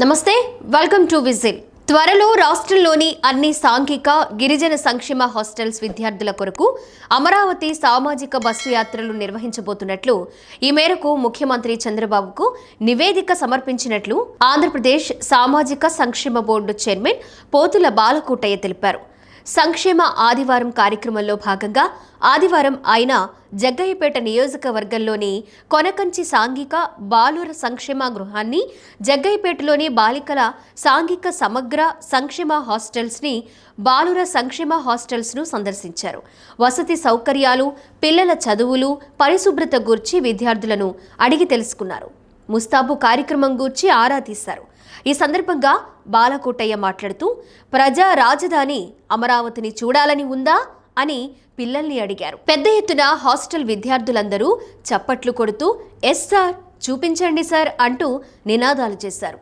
నమస్తే, welcome to whistle. త్వరలో రాష్ట్రంలోని అన్ని సాంఘిక గిరిజన సంక్షేమ హాస్టల్స్ విద్యార్థుల కొరకు అమరావతి సామాజిక బస్సు యాత్రలు నిర్వహించబోతున్నట్లు ఈ మేరకు ముఖ్యమంత్రి చంద్రబాబుకు నివేదిక సమర్పించినట్లు ఆంధ్రప్రదేశ్ సామాజిక సంక్షేమ బోర్డు చైర్మన్ పోతుల బాలకోటయ్య తెలిపారు. సంక్షేమ ఆదివారం కార్యక్రమంలో భాగంగా ఆదివారం ఆయన జగ్గయ్యపేట నియోజకవర్గంలోని కొనకంచి సాంఘిక బాలుర సంక్షేమ గృహాన్ని, జగ్గయ్యపేటలోని బాలికల సాంఘిక సమగ్ర సంక్షేమ హాస్టల్స్ని, బాలుర సంక్షేమ హాస్టల్స్ను సందర్శించారు. వసతి సౌకర్యాలు, పిల్లల చదువులు, పరిశుభ్రత గూర్చి విద్యార్థులను అడిగి తెలుసుకున్నారు. ముస్తాబు కార్యక్రమం గూర్చి ఆరా తీశారు. ఈ సందర్భంగా బాలకోటయ్య మాట్లాడుతూ ప్రజా రాజధాని అమరావతిని చూడాలని ఉందా అని పిల్లల్ని అడిగారు. పెద్ద ఎత్తున హాస్టల్ విద్యార్థులందరూ చప్పట్లు కొడుతూ ఎస్ సార్, చూపించండి సార్ అంటూ నినాదాలు చేశారు.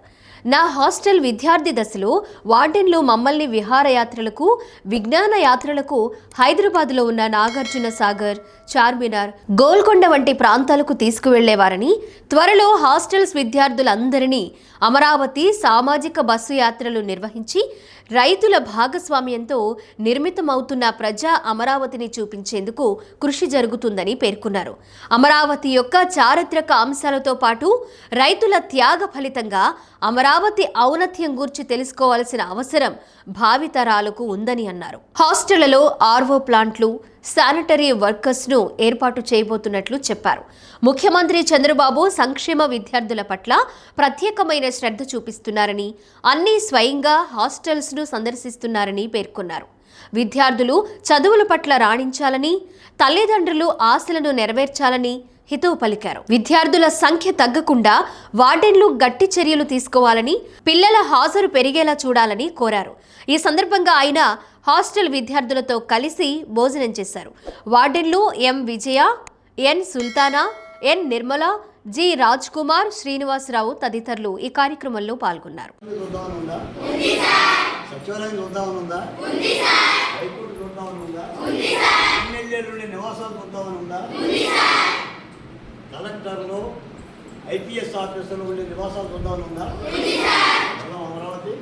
నా హాస్టల్ విద్యార్థి దశలో వార్డెన్లు మమ్మల్ని విహారయాత్రలకు, విజ్ఞాన యాత్రలకు హైదరాబాద్లో ఉన్న నాగార్జున సాగర్, చార్మినార్, గోల్కొండ వంటి ప్రాంతాలకు తీసుకువెళ్లేవారని, త్వరలో హాస్టల్స్ విద్యార్థులందరినీ అమరావతి సామాజిక బస్సు యాత్రలు నిర్వహించి రైతుల భాగస్వామ్యంతో నిర్మితమవుతున్న ప్రజా అమరావతిని చూపించేందుకు కృషి జరుగుతుందని పేర్కొన్నారు. అమరావతి యొక్క చారిత్రక అంశాలతో పాటు రైతుల త్యాగ ఫలితంగా అమరావతి ఔన్నత్యం గురించి తెలుసుకోవాల్సిన అవసరం భావితరాలకు ఉందని అన్నారు. హాస్టళ్లలో ఆర్వో ప్లాంట్లు, శానిటరీ వర్కర్స్ను ఏర్పాటు చేయబోతున్నట్లు చెప్పారు. ముఖ్యమంత్రి చంద్రబాబు సంక్షేమ విద్యార్థుల పట్ల ప్రత్యేకమైన శ్రద్ధ చూపిస్తున్నారని, అన్ని స్వయంగా హాస్టల్స్ను సందర్శిస్తున్నారని పేర్కొన్నారు. విద్యార్థులు చదువుల పట్ల రాణించాలని, తల్లిదండ్రులు ఆశలను నెరవేర్చాలని హితవు పలికారు. విద్యార్థుల సంఖ్య తగ్గకుండా వార్డెన్లు గట్టి చర్యలు తీసుకోవాలని, పిల్లల హాజరు పెరిగేలా చూడాలని కోరారు. ఈ సందర్భంగా ఆయన హాస్టల్ విద్యార్థులతో కలిసి భోజనం చేశారు. వార్డెన్లు ఎం విజయ, ఎన్ సుల్తానా, ఎన్ నిర్మల, జి రాజ్ కుమార్, శ్రీనివాసరావు తదితరులు ఈ కార్యక్రమంలో పాల్గొన్నారు. కలెక్టర్లు, ఐపీఎస్ ఆఫీసర్లు ఉండే నివాసాలు చూద్దామని ఉందా? అమరావతి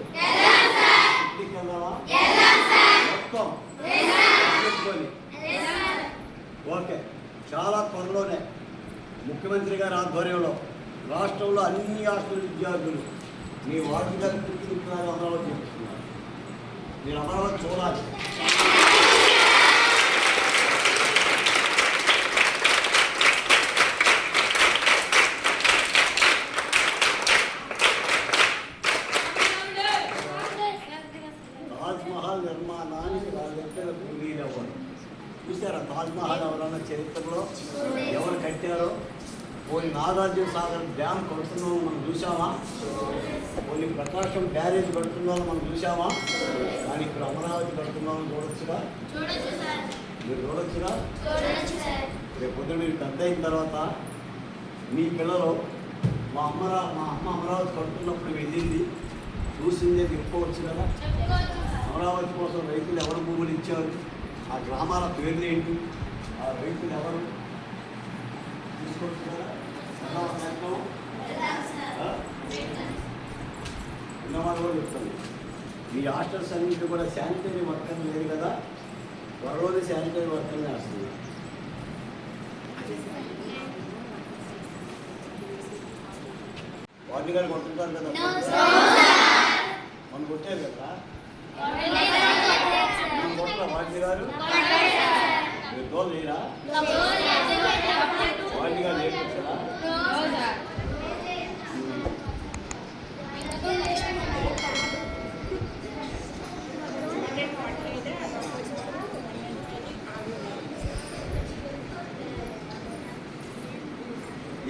ఓకే. చాలా త్వరలోనే ముఖ్యమంత్రి గారి ఆధ్వర్యంలో రాష్ట్రంలో అన్ని హాస్టల్ విద్యార్థులు మీ వార్డు గారు తిరుగుతున్నారు, అమరావతి చూపిస్తున్నారు. మీరు అమరావతి చూడాలి. తాజ్మహల్ నిర్మాణానికి వాళ్ళెక్కడ వీలవ్వరు. చూసారా తాజ్మహల్ ఎవరన్నా చరిత్రలో ఎవరు కట్టారో? పోనీ నాగార్జున సాగర్ డ్యామ్ కడుతున్నామో మనం చూసామా? పోనీ ప్రకాశం బ్యారేజ్ కడుతున్నామో మనం చూసామా? కానీ ఇక్కడ అమరావతి కడుతున్నామని చూడొచ్చుగా? మీరు చూడొచ్చుగా? రేపు పొద్దున మీరు పెద్ద అయిన తర్వాత మీ పిల్లలు మా అమ్మ అమరావతి కడుతున్నప్పుడు వెళ్ళింది, చూసిందే చెప్పుకోవచ్చు కదా. అమరావతి కోసం రైతులు ఎవరు భూములు ఇచ్చారు, ఆ గ్రామాల పేర్లు ఏంటి, ఆ రైతులు ఎవరు తీసుకోవచ్చు కదా. ఉన్నవాళ్ళు కూడా చెప్తాను. ఈ హాస్టల్స్ అన్నింటి కూడా శానిటరీ వర్కర్ లేదు కదా, త్వరలోనే శానిటరీ వర్కర్నే వస్తుంది. వాటి గారు కొట్టుకుంటారు కదా, మనం కొట్టారు కదా. మనం కొట్టారా వాటి గారు? మీరు దోలు లేరా? వాటి గారు లేకొచ్చారా?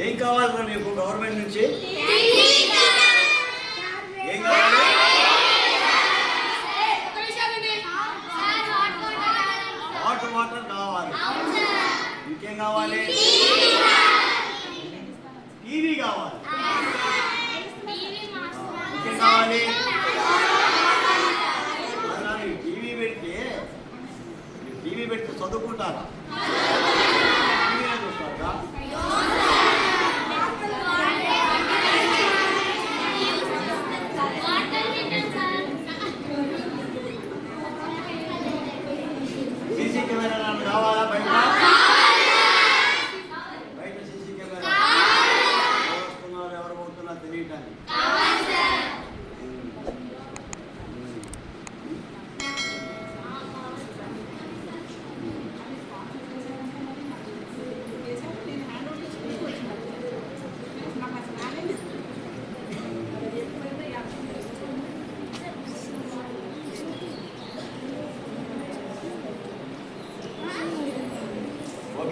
ఏం కావాలన్నా మీకు గవర్నమెంట్ నుంచి? ఏం కావాలి? వాటర్ కావాలి. ఇంకేం కావాలి? టీవీ కావాలి. ఇంకేం కావాలి? టీవీ పెడితే చదువుకుంటారా? టీవీ చూస్తారా?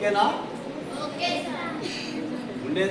ఓకేనా? ఉండే